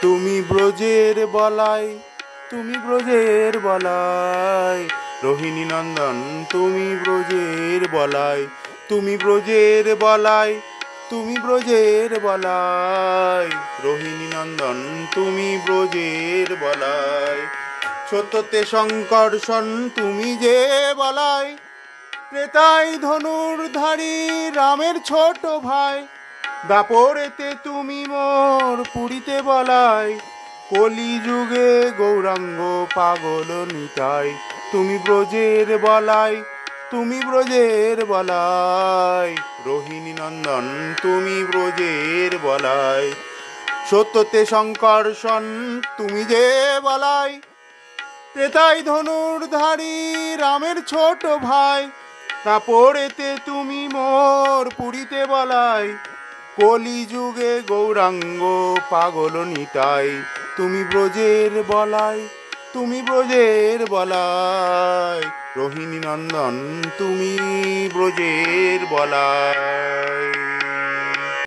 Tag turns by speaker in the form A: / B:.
A: তুমি ব্রজের বলাই, তুমি ব্রজের বলাই, রোহিণী নন্দন তুমি ব্রজের বলাই, তুমি ব্রজের বলাই, তুমি ব্রজের বলাই, রোহিণী নন্দন তুমি ব্রজের বলাই। সত্যতে শঙ্কর্ষণ তুমি যে বলাই, ত্রেতায় ধনুর্ধারী রামের ছোট ভাই, দাপরেতে তুমি মোর পুরীতে বলাই, কলিযুগে গৌরাঙ্গ পাগল নিতাই, তুমি ব্রজের বলাই, তুমি ব্রজের বলাই, রোহিণী নন্দন তুমি ব্রজের বলাই। সত্যতে শঙ্কর্ষণ তুমি যে বলাই, ত্রেতায় ধনুর্ধারী রামের ছোট ভাই, দাপরেতে তুমি মোর পুরীতে বলাই, কলিযুগে গৌরাঙ্গ পাগল নিতাই, তুমি ব্রজের বলাই, তুমি ব্রজের বলাই, রোহিণী নন্দন তুমি ব্রজের বলাই।